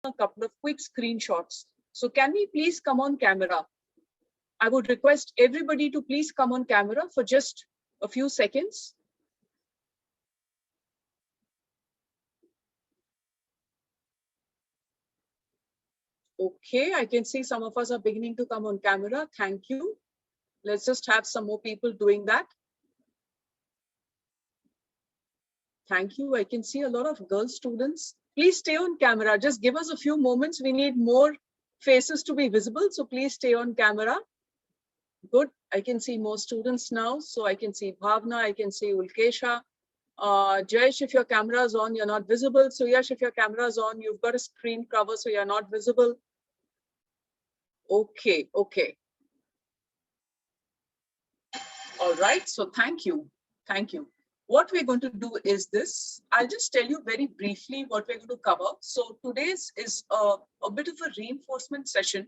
a couple of quick screenshots. So can we please come on camera? I would request everybody to please come on camera for just a few seconds. Okay, I can see some of us are beginning to come on camera. Thank you. Let's just have some more people doing that. Thank you. I can see a lot of girl students. Please stay on camera. Just give us a few moments. We need more faces to be visible. So please stay on camera. Good. I can see more students now. So I can see Bhavna. I can see Ulkesha. Jayesh, if your camera is on, you're not visible. So Yash, if your camera is on, you've got a screen cover, so you're not visible. Okay, okay. All right, so thank you. Thank you. What we're going to do is this. I'll just tell you very briefly what we're going to cover. So today's is a bit of a reinforcement session,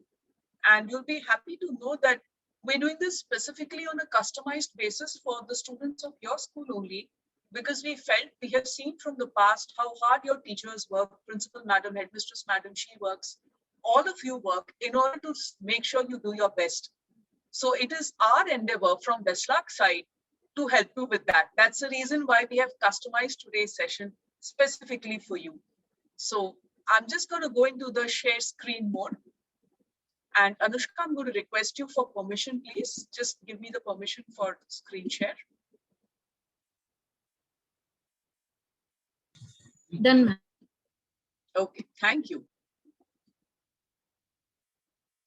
and you'll be happy to know that we're doing this specifically on a customized basis for the students of your school only, because we felt, we have seen from the past how hard your teachers work, principal madam, headmistress madam, she works, all of you work in order to make sure you do your best. So it is our endeavor from VESLARC side to help you with that. That's the reason why we have customized today's session specifically for you. So I'm just going to go into the share screen mode. And Anushka, I'm going to request you for permission, please. Just give me the permission for screen share. Done, ma'am. Okay, thank you.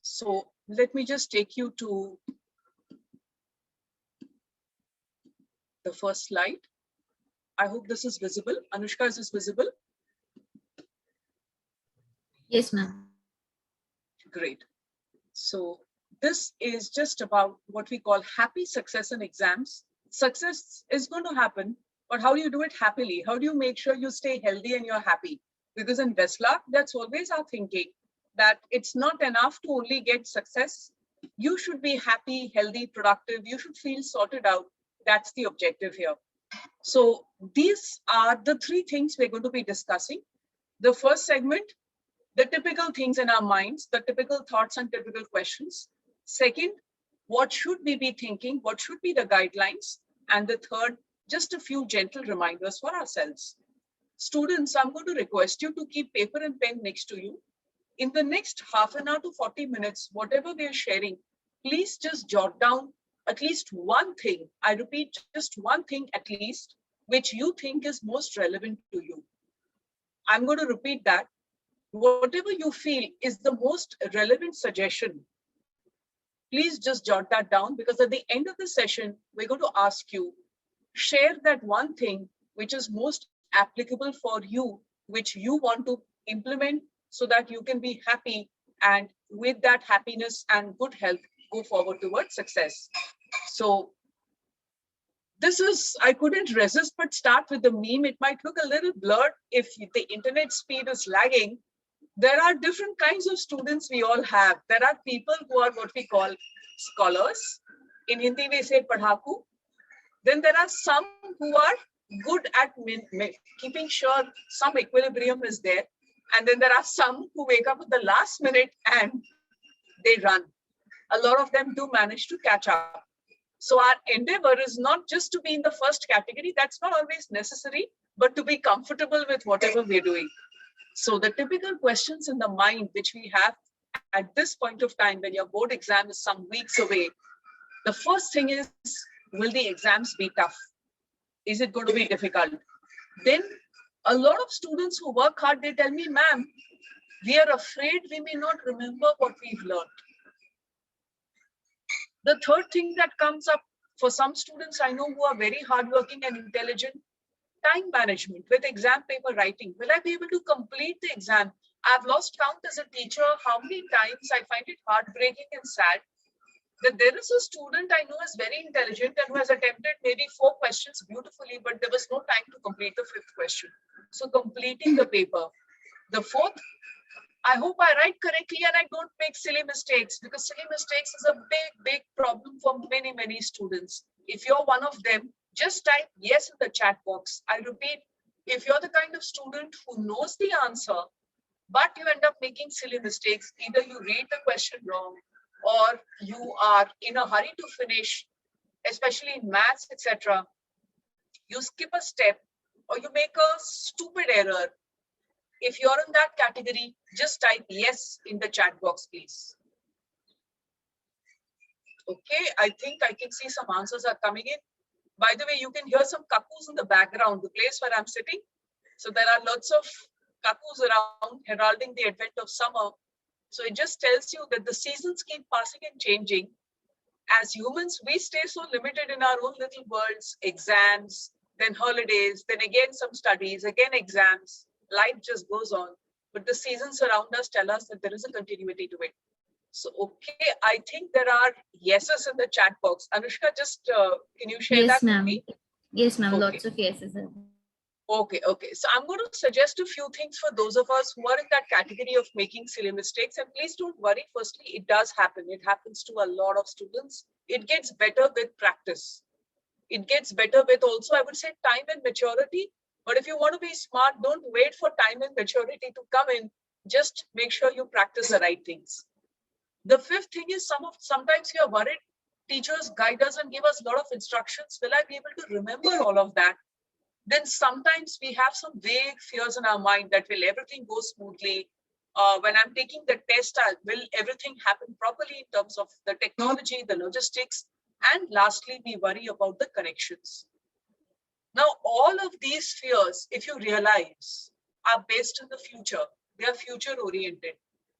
So let me just take you to the first slide. I hope this is visible. Anushka, is this visible? Yes, ma'am. Great. So this is just about what we call happy success in exams. Success is going to happen, but how do you do it happily? How do you make sure you stay healthy and you're happy? Because in VESLARC, that's always our thinking, that it's not enough to only get success. You should be happy, healthy, productive. You should feel sorted out. That's the objective here. So these are the three things we're going to be discussing. The first segment, the typical things in our minds, the typical thoughts and typical questions. Second, what should we be thinking? What should be the guidelines? And the third, just a few gentle reminders for ourselves. Students, I'm going to request you to keep paper and pen next to you. In the next half an hour to 40 minutes, whatever we are sharing, please just jot down at least one thing. I repeat, just one thing at least, which you think is most relevant to you. I'm going to repeat that. Whatever you feel is the most relevant suggestion, please just jot that down, because at the end of the session, we're going to ask you, share that one thing which is most applicable for you, which you want to implement so that you can be happy, and with that happiness and good health, go forward towards success. So this is, I couldn't resist but start with the meme. It might look a little blurred if the internet speed is lagging. There are different kinds of students we all have. There are people who are what we call scholars. In Hindi, we say padhaku. Then there are some who are good at keeping sure some equilibrium is there. And then there are some who wake up at the last minute and they run. A lot of them do manage to catch up. So our endeavor is not just to be in the first category. That's not always necessary, but to be comfortable with whatever we're doing. So the typical questions in the mind which we have at this point of time when your board exam is some weeks away, the first thing is, will the exams be tough? Is it going to be difficult? Then a lot of students who work hard, they tell me, ma'am, we are afraid we may not remember what we've learned. The third thing that comes up for some students I know who are very hardworking and intelligent, time management with exam paper writing. Will I be able to complete the exam? I've lost count as a teacher how many times I find it heartbreaking and sad that there is a student I know is very intelligent and who has attempted maybe 4 questions beautifully, but there was no time to complete the 5th question. So completing the paper. The fourth, I hope I write correctly and I don't make silly mistakes, because silly mistakes is a big problem for many, many students. If you're one of them, just type yes in the chat box. I repeat, if you're the kind of student who knows the answer, but you end up making silly mistakes. Either you read the question wrong, or you are in a hurry to finish, especially in maths, etc. You skip a step, or you make a stupid error. If you're in that category, just type yes in the chat box, please. Okay, I think I can see some answers are coming in. By the way, you can hear some cuckoos in the background, the place where I'm sitting. So there are lots of cuckoos around heralding the advent of summer. So it just tells you that the seasons keep passing and changing. As humans, we stay so limited in our own little worlds, exams, then holidays, then again some studies, again exams. Life just goes on. But the seasons around us tell us that there is a continuity to it. So, okay, I think there are yeses in the chat box. Anushka, just can you share Yes, that with ma'am. me? Yes, ma'am. Okay. Lots of yeses. Okay. So I'm going to suggest a few things for those of us who are in that category of making silly mistakes. And please don't worry. Firstly, it does happen. It happens to a lot of students. It gets better with practice. It gets better with also, I would say, time and maturity. But if you want to be smart, don't wait for time and maturity to come in. Just make sure you practice the right things. The fifth thing is sometimes you are worried. Teachers guide us and give us a lot of instructions. Will I be able to remember all of that? Then sometimes we have some vague fears in our mind that will everything go smoothly? When I'm taking the test, will everything happen properly in terms of the technology, the logistics? And lastly, we worry about the corrections. Now, all of these fears, if you realize, are based in the future. They are future oriented.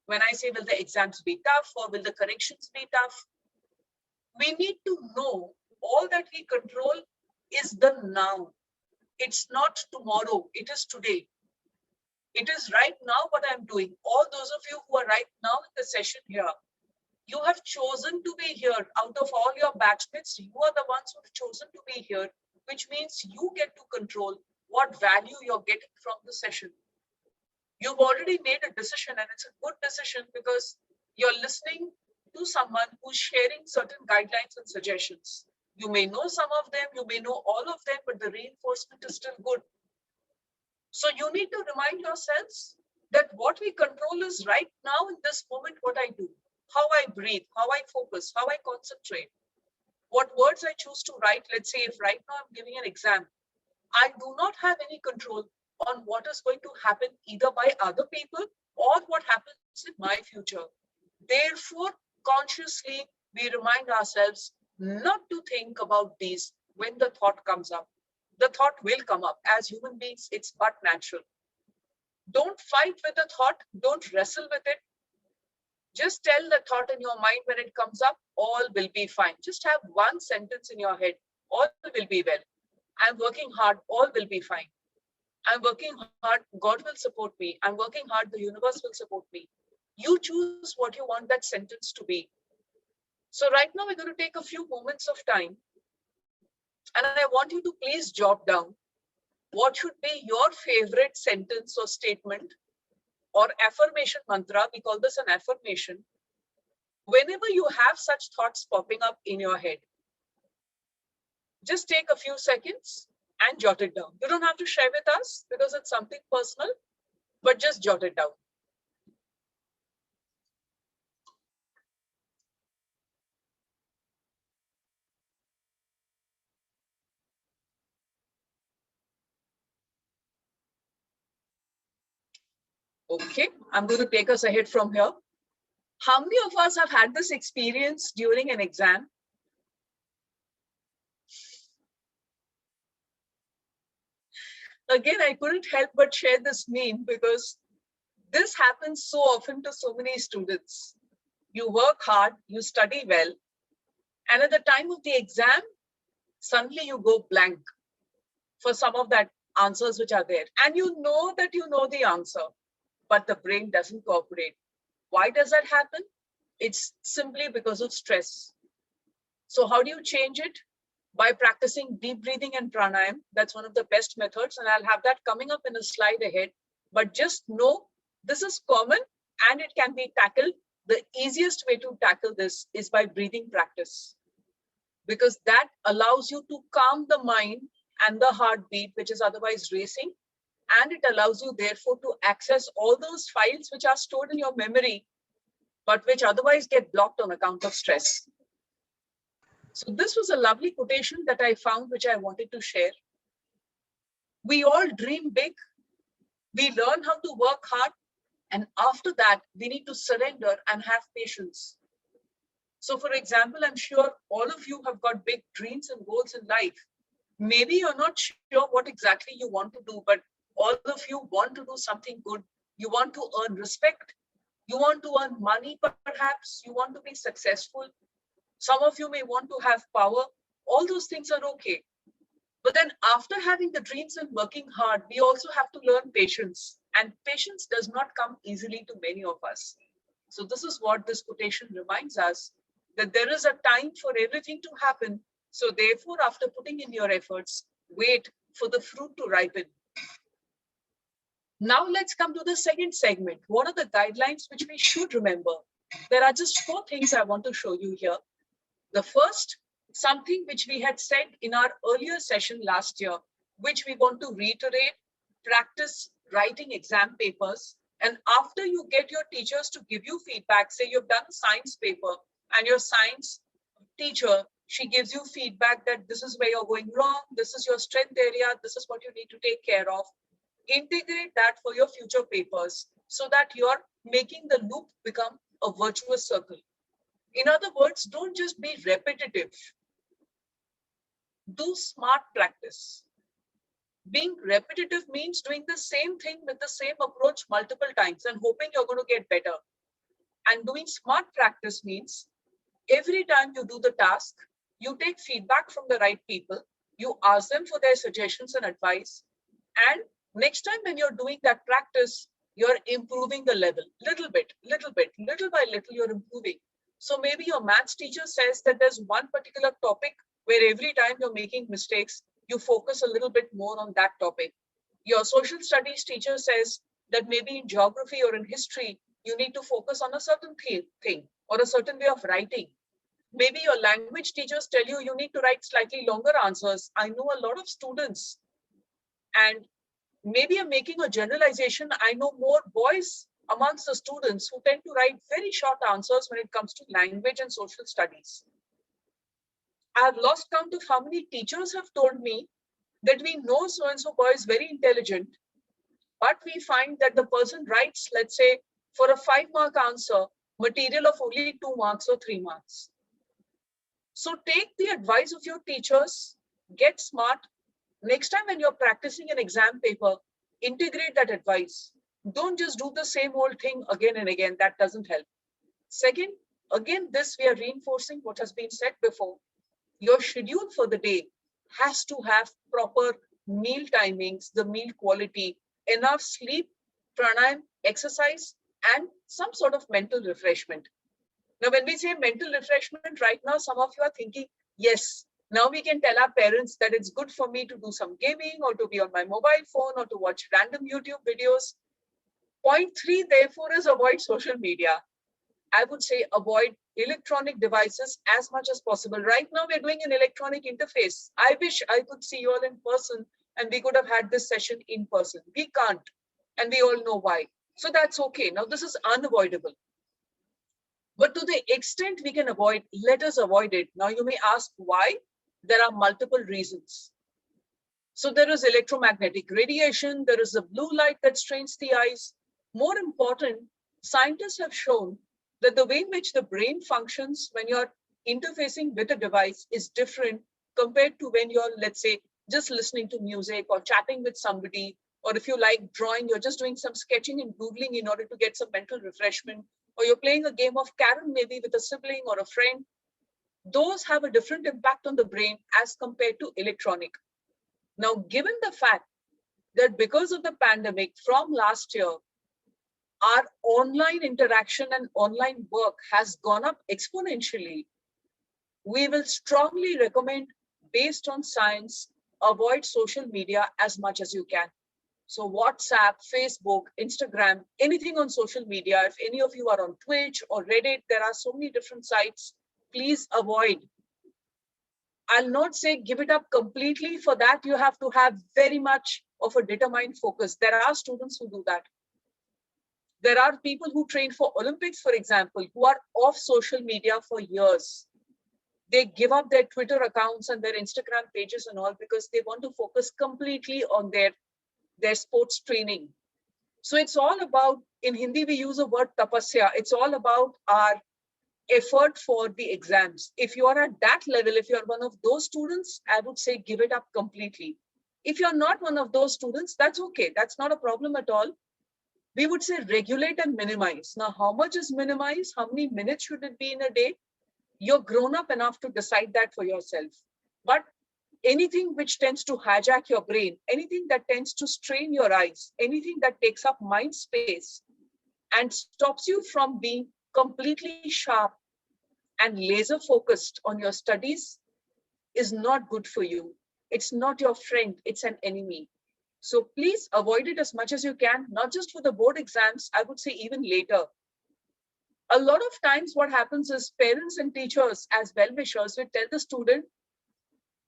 When I say, will the exams be tough or will the corrections be tough? We need to know all that we control is the now. It's not tomorrow, it is today. It is right now what I'm doing. All those of you who are right now in the session here, you have chosen to be here. Out of all your batchmates, you are the ones who have chosen to be here, which means you get to control what value you're getting from the session. You've already made a decision, and it's a good decision because you're listening to someone who's sharing certain guidelines and suggestions. You may know some of them, you may know all of them, but the reinforcement is still good. So you need to remind yourselves that what we control is right now in this moment, what I do, how I breathe, how I focus, how I concentrate, what words I choose to write. Let's say if right now I'm giving an exam, I do not have any control on what is going to happen either by other people or what happens in my future. Therefore, consciously, we remind ourselves not to think about these when the thought comes up. The thought will come up. As human beings, it's but natural. Don't fight with the thought. Don't wrestle with it. Just tell the thought in your mind when it comes up, all will be fine. Just have one sentence in your head, all will be well. I'm working hard, all will be fine. I'm working hard, God will support me. I'm working hard, the universe will support me. You choose what you want that sentence to be. So right now we're going to take a few moments of time, and I want you to please jot down what should be your favorite sentence or statement or affirmation mantra. We call this an affirmation. Whenever you have such thoughts popping up in your head, just take a few seconds and jot it down. You don't have to share with us because it's something personal, but just jot it down. Okay, I'm going to take us ahead from here. How many of us have had this experience during an exam? Again, I couldn't help but share this meme because this happens so often to so many students. You work hard, you study well, and at the time of the exam, suddenly you go blank for some of that answers which are there. And you know that you know the answer, but the brain doesn't cooperate. Why does that happen? It's simply because of stress. So how do you change it? By practicing deep breathing and pranayam. That's one of the best methods, and I'll have that coming up in a slide ahead. But just know this is common and it can be tackled. The easiest way to tackle this is by breathing practice, because that allows you to calm the mind and the heartbeat, which is otherwise racing, And it allows you, therefore, to access all those files which are stored in your memory, but which otherwise get blocked on account of stress. So this was a lovely quotation that I found, which I wanted to share. We all dream big. We learn how to work hard. And after that, we need to surrender and have patience. So for example, I'm sure all of you have got big dreams and goals in life. Maybe you're not sure what exactly you want to do, but all of you want to do something good. You want to earn respect. You want to earn money, perhaps. You want to be successful. Some of you may want to have power. All those things are okay. But then after having the dreams and working hard, we also have to learn patience. And patience does not come easily to many of us. So this is what this quotation reminds us, that there is a time for everything to happen. So therefore, after putting in your efforts, wait for the fruit to ripen. Now let's come to the second segment. What are the guidelines which we should remember? There are just 4 things I want to show you here. The first, something which we had said in our earlier session last year, which we want to reiterate: practice writing exam papers. And after you get your teachers to give you feedback, say you've done a science paper and your science teacher, she gives you feedback that this is where you're going wrong, this is your strength area, this is what you need to take care of. Integrate that for your future papers so that you're making the loop become a virtuous circle. In other words, don't just be repetitive. Do smart practice. Being repetitive means doing the same thing with the same approach multiple times and hoping you're going to get better. And doing smart practice means every time you do the task, you take feedback from the right people, you ask them for their suggestions and advice, and next time when you're doing that practice, you're improving the level, little by little, you're improving. So maybe your maths teacher says that there's one particular topic where every time you're making mistakes, you focus a little bit more on that topic. Your social studies teacher says that maybe in geography or in history, you need to focus on a certain thing or a certain way of writing. Maybe your language teachers tell you you need to write slightly longer answers. I know a lot of students, and maybe I'm making a generalization. I know more boys amongst the students who tend to write very short answers when it comes to language and social studies. I've lost count of how many teachers have told me that we know so-and-so boy is very intelligent, but we find that the person writes, let's say, for a 5-mark answer, material of only 2 marks or 3 marks. So take the advice of your teachers, get smart. Next time when you're practicing an exam paper, integrate that advice. Don't just do the same old thing again and again. That doesn't help. Second, again, this we are reinforcing what has been said before. Your schedule for the day has to have proper meal timings, the meal quality, enough sleep, pranayam, exercise, and some sort of mental refreshment. Now, when we say mental refreshment, right now, some of you are thinking, yes, now we can tell our parents that it's good for me to do some gaming or to be on my mobile phone or to watch random YouTube videos. Point 3, therefore, is avoid social media. I would say avoid electronic devices as much as possible. Right now, we're doing an electronic interface. I wish I could see you all in person and we could have had this session in person. We can't, and we all know why. So that's okay. Now, this is unavoidable. But to the extent we can avoid, let us avoid it. Now, you may ask why. There are multiple reasons. So there is electromagnetic radiation. There is a blue light that strains the eyes. More important, scientists have shown that the way in which the brain functions when you're interfacing with a device is different compared to when you're, let's say, just listening to music or chatting with somebody, or if you like drawing, you're just doing some sketching and doodling in order to get some mental refreshment, or you're playing a game of carom maybe with a sibling or a friend. Those have a different impact on the brain as compared to electronic. Now, given the fact that because of the pandemic from last year, our online interaction and online work has gone up exponentially, we will strongly recommend, based on science, avoid social media as much as you can. So WhatsApp, Facebook, Instagram, anything on social media, if any of you are on Twitch or Reddit, there are so many different sites, please avoid. I'll not say give it up completely. For that, you have to have very much of a determined focus. There are students who do that. There are people who train for Olympics, for example, who are off social media for years. They give up their Twitter accounts and their Instagram pages and all because they want to focus completely on their sports training. So it's all about, in Hindi, we use the word tapasya. It's all about our effort for the exams. If you are at that level, if you're one of those students, I would say give it up completely. If you're not one of those students, that's okay. That's not a problem at all. We would say regulate and minimize. Now, how much is minimize? How many minutes should it be in a day? You're grown up enough to decide that for yourself. But anything which tends to hijack your brain, anything that tends to strain your eyes, anything that takes up mind space and stops you from being completely sharp and laser focused on your studies is not good for you. It's not your friend, it's an enemy. So please avoid it as much as you can, not just for the board exams, I would say even later. A lot of times what happens is parents and teachers as well-wishers will tell the student,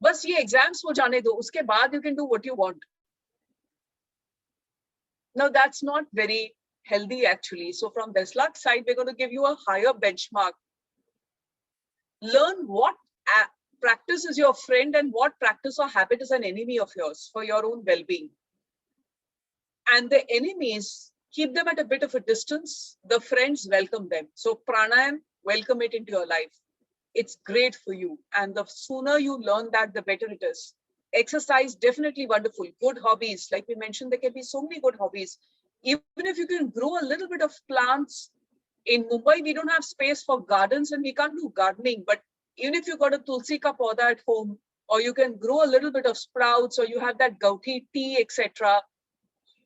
bas ye exams ho jane do, uske baad you can do what you want. Now that's not very healthy actually. So from VESLARC side, we're going to give you a higher benchmark. Learn what practice is your friend and what practice or habit is an enemy of yours for your own well-being. And the enemies, keep them at a bit of a distance. The friends, welcome them. So pranayam, welcome it into your life. It's great for you. And the sooner you learn that, the better it is. Exercise, definitely wonderful. Good hobbies. Like we mentioned, there can be so many good hobbies. Even if you can grow a little bit of plants. In Mumbai, we don't have space for gardens and we can't do gardening. But even if you got a tulsi ka pauda at home, or you can grow a little bit of sprouts, or you have that gauthi tea, etc.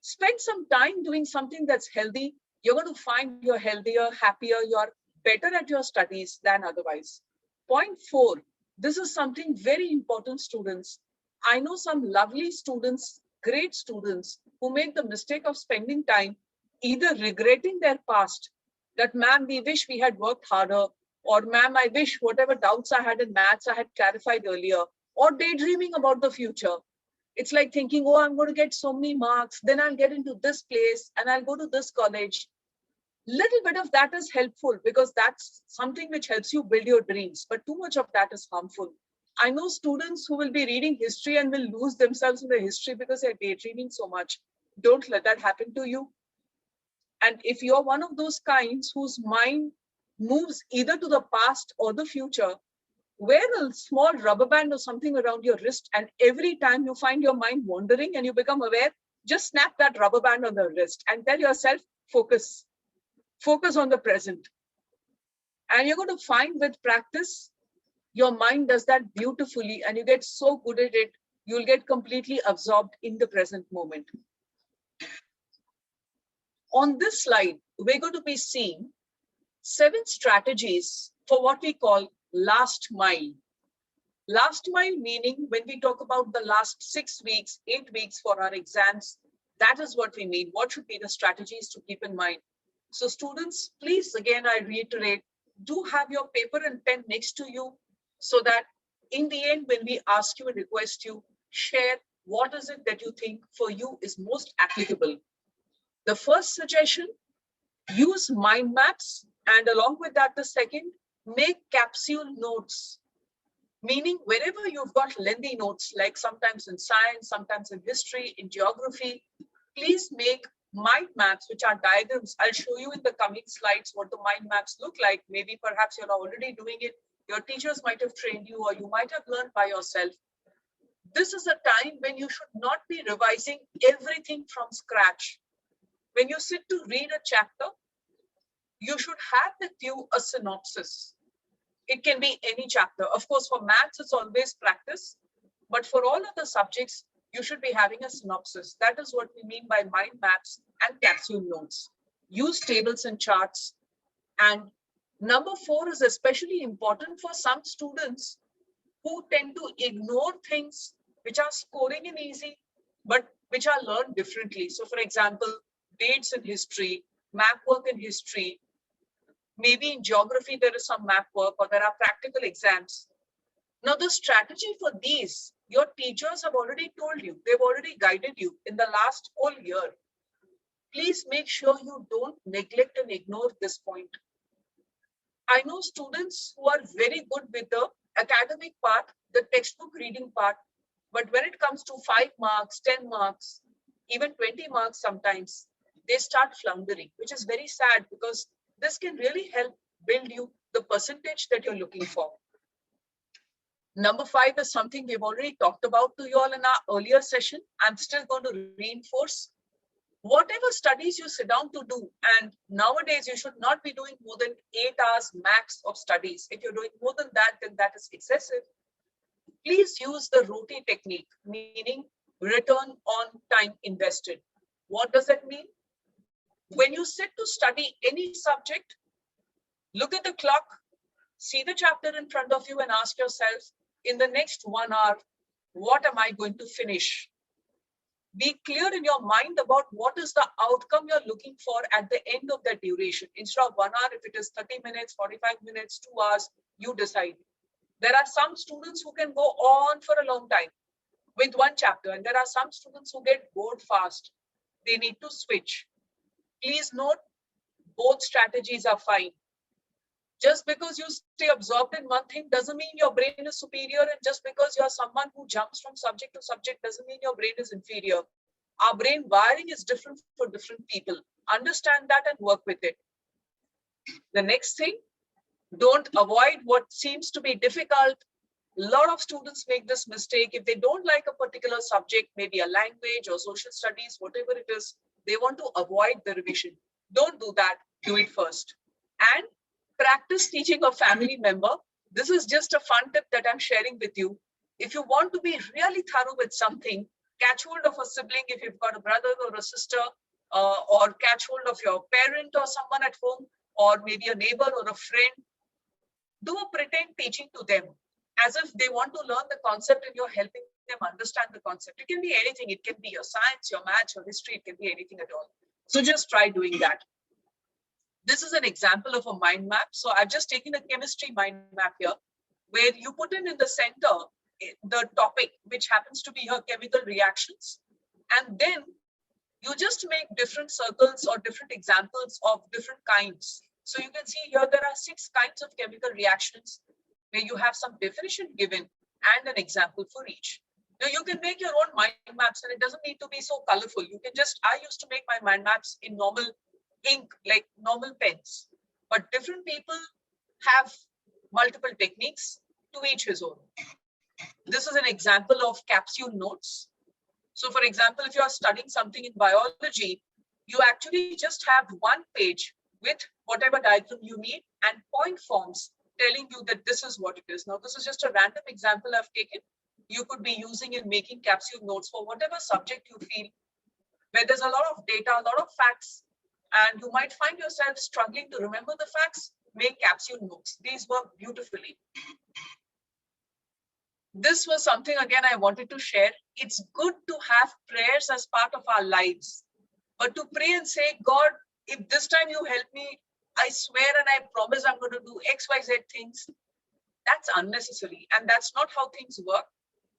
Spend some time doing something that's healthy. You're going to find you're healthier, happier, you're better at your studies than otherwise. Point 4, this is something very important, students. I know some lovely students, great students, who make the mistake of spending time either regretting their past, that ma'am, we wish we had worked harder, or ma'am, I wish whatever doubts I had in maths I had clarified earlier, or daydreaming about the future. It's like thinking, oh, I'm going to get so many marks, then I'll get into this place and I'll go to this college. Little bit of that is helpful because that's something which helps you build your dreams, but too much of that is harmful. I know students who will be reading history and will lose themselves in the history because they're daydreaming so much. Don't let that happen to you. And if you're one of those kinds whose mind moves either to the past or the future, wear a small rubber band or something around your wrist, and every time you find your mind wandering and you become aware, just snap that rubber band on the wrist and tell yourself, focus. Focus on the present. And you're going to find with practice, your mind does that beautifully and you get so good at it, you'll get completely absorbed in the present moment. On this slide, we're going to be seeing 7 strategies for what we call last mile. Last mile meaning when we talk about the last 6 weeks, 8 weeks for our exams, that is what we mean. What should be the strategies to keep in mind? So students, please, again, I reiterate, do have your paper and pen next to you so that in the end, when we ask you and request you, share what is it that you think for you is most applicable. The first suggestion, use mind maps, and along with that, the second, make capsule notes. Meaning wherever you've got lengthy notes, like sometimes in science, sometimes in history, in geography, please make mind maps, which are diagrams. I'll show you in the coming slides what the mind maps look like. Maybe perhaps you're already doing it. Your teachers might have trained you, or you might have learned by yourself. This is a time when you should not be revising everything from scratch. When you sit to read a chapter, you should have with you a synopsis. It can be any chapter. Of course, for maths, it's always practice. But for all other subjects, you should be having a synopsis. That is what we mean by mind maps and capsule notes. Use tables and charts. And number 4 is especially important for some students who tend to ignore things which are scoring in easy, but which are learned differently. So for example, dates in history, map work in history, maybe in geography, there is some map work or there are practical exams. Now the strategy for these Your teachers have already told you, they've already guided you in the last whole year. Please make sure you don't neglect and ignore this point. I know students who are very good with the academic part, the textbook reading part, but when it comes to 5 marks, 10 marks, even 20 marks sometimes, they start floundering, which is very sad because this can really help build you the percentage that you're looking for. Number 5 is something we've already talked about to you all in our earlier session. I'm still going to reinforce. Whatever studies you sit down to do, and nowadays you should not be doing more than 8 hours max of studies. If you're doing more than that, then that is excessive. Please use the ROTI technique, meaning return on time invested. What does that mean? When you sit to study any subject, look at the clock, see the chapter in front of you and ask yourself, in the next 1 hour, what am I going to finish? Be clear in your mind about what is the outcome you're looking for at the end of that duration. Instead of 1 hour, if it is 30 minutes, 45 minutes, 2 hours, you decide. There are some students who can go on for a long time with one chapter, and there are some students who get bored fast. They need to switch. Please note, both strategies are fine. Just because you stay absorbed in one thing doesn't mean your brain is superior, and just because you're someone who jumps from subject to subject doesn't mean your brain is inferior. Our brain wiring is different for different people. Understand that and work with it. The next thing, don't avoid what seems to be difficult. A lot of students make this mistake. If they don't like a particular subject, maybe a language or social studies, whatever it is, they want to avoid the revision. Don't do that. Do it first. And practice teaching a family member. This is just a fun tip that I'm sharing with you. If you want to be really thorough with something, catch hold of a sibling if you've got a brother or a sister, or catch hold of your parent or someone at home, or maybe a neighbor or a friend. Do a pretend teaching to them as if they want to learn the concept and you're helping them understand the concept. It can be anything. It can be your science, your maths, your history. It can be anything at all. So just try doing that. This is an example of a mind map. So I've just taken a chemistry mind map here, where you put in the center the topic, which happens to be your chemical reactions. And then you just make different circles or different examples of different kinds. So you can see here there are 6 kinds of chemical reactions where you have some definition given and an example for each. Now you can make your own mind maps, and it doesn't need to be so colorful. You can just, I used to make my mind maps in normal ink, like normal pens, but different people have multiple techniques, to each his own. This is an example of capsule notes. So for example, if you are studying something in biology, you actually just have one page with whatever diagram you need and point forms telling you that this is what it is. Now, this is just a random example I've taken. You could be using in making capsule notes for whatever subject you feel, where there's a lot of data, a lot of facts, and you might find yourself struggling to remember the facts. Make capsule notes. These work beautifully. This was something, again, I wanted to share. It's good to have prayers as part of our lives, but to pray and say, God, if this time you help me, I swear and I promise I'm going to do X, Y, Z things. That's unnecessary. And that's not how things work.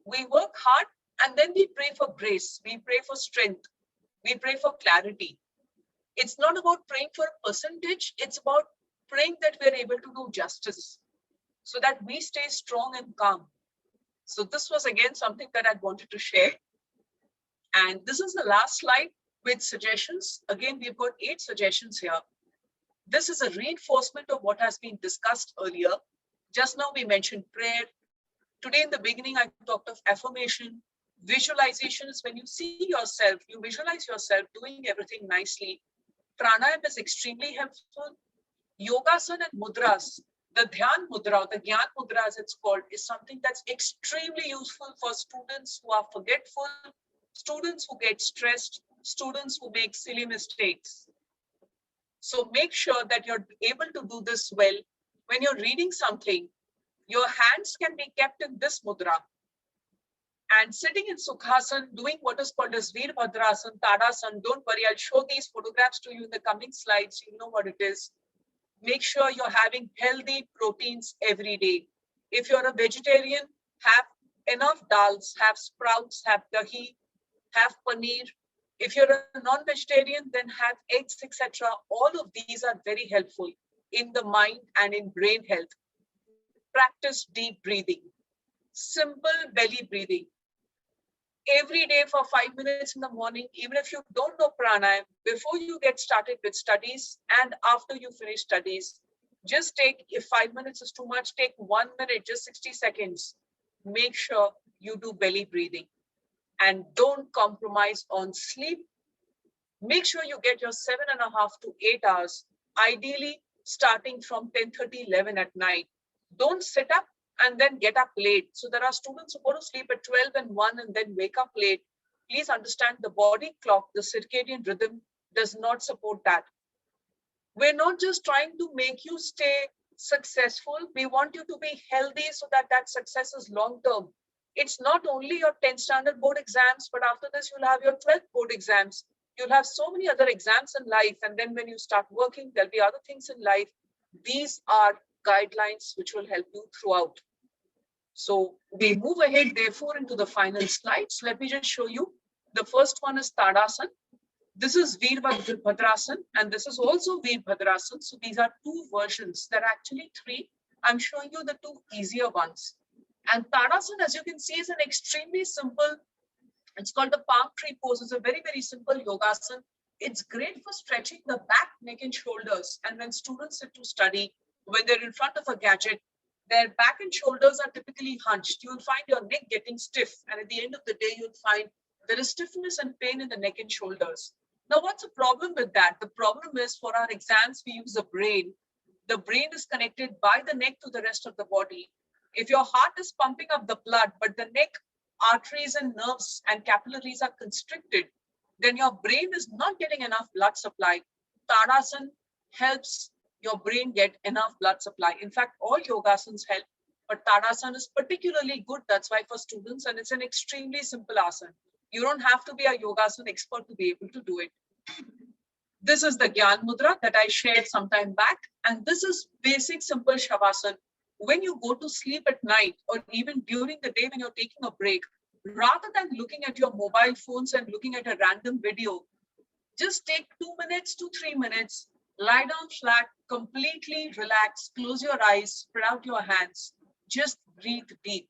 We work hard and then we pray for grace. We pray for strength. We pray for clarity. It's not about praying for a percentage. It's about praying that we're able to do justice so that we stay strong and calm. So this was again something that I wanted to share. And this is the last slide with suggestions. Again, we've got 8 suggestions here. This is a reinforcement of what has been discussed earlier. Just now we mentioned prayer. Today in the beginning, I talked of affirmation. Visualization is when you see yourself, you visualize yourself doing everything nicely. Pranayam is extremely helpful. Yogasana and mudras, the Dhyan mudra, the Gyan mudra as it's called, is something that's extremely useful for students who are forgetful, students who get stressed, students who make silly mistakes. So make sure that you're able to do this well. When you're reading something, your hands can be kept in this mudra. And sitting in Sukhasana, doing what is called as Veerbhadrasana, Tadasana, don't worry, I'll show these photographs to you in the coming slides. You know what it is. Make sure you're having healthy proteins every day. If you're a vegetarian, have enough dals, have sprouts, have dahi, have paneer. If you're a non-vegetarian, then have eggs, etc. All of these are very helpful in the mind and in brain health. Practice deep breathing, simple belly breathing. Every day for 5 minutes in the morning, even if you don't know pranayam, before you get started with studies and after you finish studies, just take, if 5 minutes is too much, take 1 minute, just 60 seconds. Make sure you do belly breathing and don't compromise on sleep. Make sure you get your 7.5 to 8 hours, ideally starting from 10:30, 11 at night. Don't sit up and then get up late. So there are students who go to sleep at 12 and 1 and then wake up late. Please understand the body clock, the circadian rhythm does not support that. We're not just trying to make you stay successful. We want you to be healthy so that that success is long term. It's not only your 10th standard board exams, but after this, you'll have your 12th board exams. You'll have so many other exams in life. And then when you start working, there'll be other things in life. These are guidelines which will help you throughout. So we move ahead, therefore, into the final slides. Let me just show you. The first one is Tadasana. This is Veerbhadrasana, and this is also Veerbhadrasana. So these are two versions. There are actually three. I'm showing you the two easier ones. And Tadasana, as you can see, is an extremely simple, it's called the palm tree pose. It's a very, very simple yogasana. It's great for stretching the back, neck, and shoulders. And when students sit to study, when they're in front of a gadget, their back and shoulders are typically hunched. You'll find your neck getting stiff. And at the end of the day, you'll find there is stiffness and pain in the neck and shoulders. Now, what's the problem with that? The problem is for our exams, we use the brain. The brain is connected by the neck to the rest of the body. If your heart is pumping up the blood, but the neck, arteries and nerves and capillaries are constricted, then your brain is not getting enough blood supply. Tadasana helps your brain get enough blood supply. In fact, all yogasanas help, but Tadasana is particularly good. That's why for students, and it's an extremely simple asana. You don't have to be a yogasana expert to be able to do it. This is the Gyan Mudra that I shared some time back. And this is basic, simple Shavasana. When you go to sleep at night or even during the day when you're taking a break, rather than looking at your mobile phones and looking at a random video, just take 2 minutes to 3 minutes, lie down flat, completely relax, close your eyes, spread out your hands, just breathe deep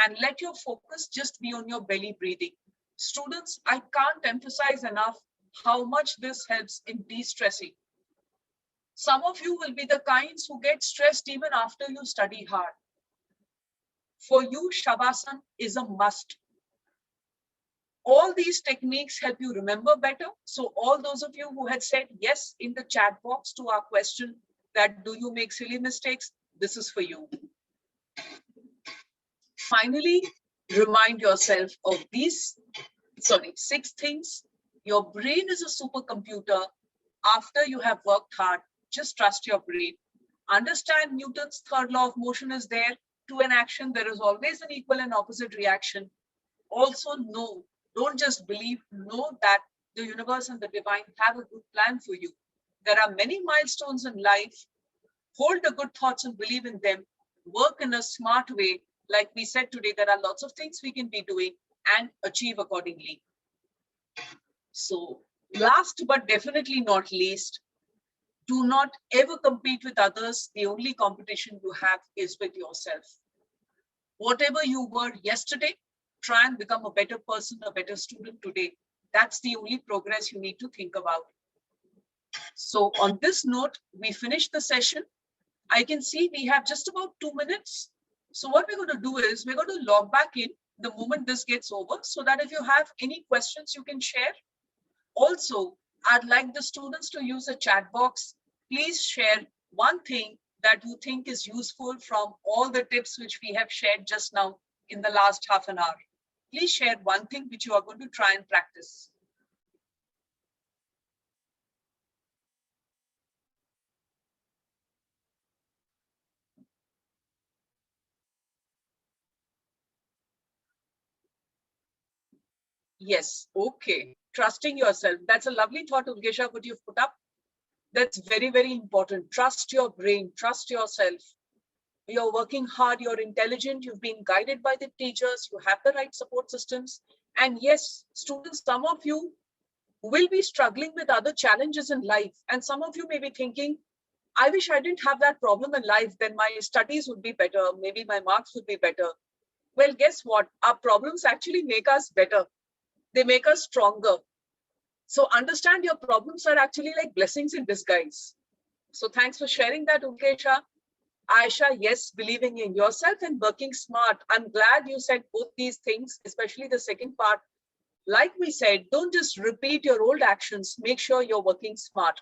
and let your focus just be on your belly breathing. Students, I can't emphasize enough how much this helps in de-stressing. Some of you will be the kinds who get stressed even after you study hard. For you, Shavasana is a must. All these techniques help you remember better. So all those of you who had said yes in the chat box to our question that do you make silly mistakes, this is for you. Finally, remind yourself of these, 6 things. Your brain is a supercomputer. After you have worked hard, just trust your brain. Understand Newton's third law of motion is there. To an action, there is always an equal and opposite reaction. Also know, don't just believe, know that the universe and the divine have a good plan for you. There are many milestones in life. Hold the good thoughts and believe in them. Work in a smart way. Like we said today, there are lots of things we can be doing and achieve accordingly. So last but definitely not least, do not ever compete with others. The only competition you have is with yourself. Whatever you were yesterday, try and become a better person, a better student today. That's the only progress you need to think about. So on this note, we finish the session. I can see we have just about 2 minutes. So what we're going to do is we're going to log back in the moment this gets over so that if you have any questions, you can share. Also, I'd like the students to use the chat box. Please share one thing that you think is useful from all the tips which we have shared just now in the last half an hour. Please share one thing which you are going to try and practice. Yes, okay. Trusting yourself. That's a lovely thought, Ulgesha, what you've put up. That's very, very important. Trust your brain, trust yourself. you're working hard, you're intelligent, you've been guided by the teachers, you have the right support systems. And yes, students, some of you will be struggling with other challenges in life. And some of you may be thinking, I wish I didn't have that problem in life, then my studies would be better, maybe my marks would be better. Well, guess what? Our problems actually make us better. They make us stronger. So understand your problems are actually like blessings in disguise. So thanks for sharing that, Ukesha. Aisha, yes, believing in yourself and working smart. I'm glad you said both these things, especially the second part. Like we said, don't just repeat your old actions. Make sure you're working smart.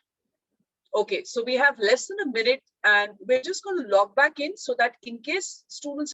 Okay, so we have less than a minute and we're just going to log back in so that in case students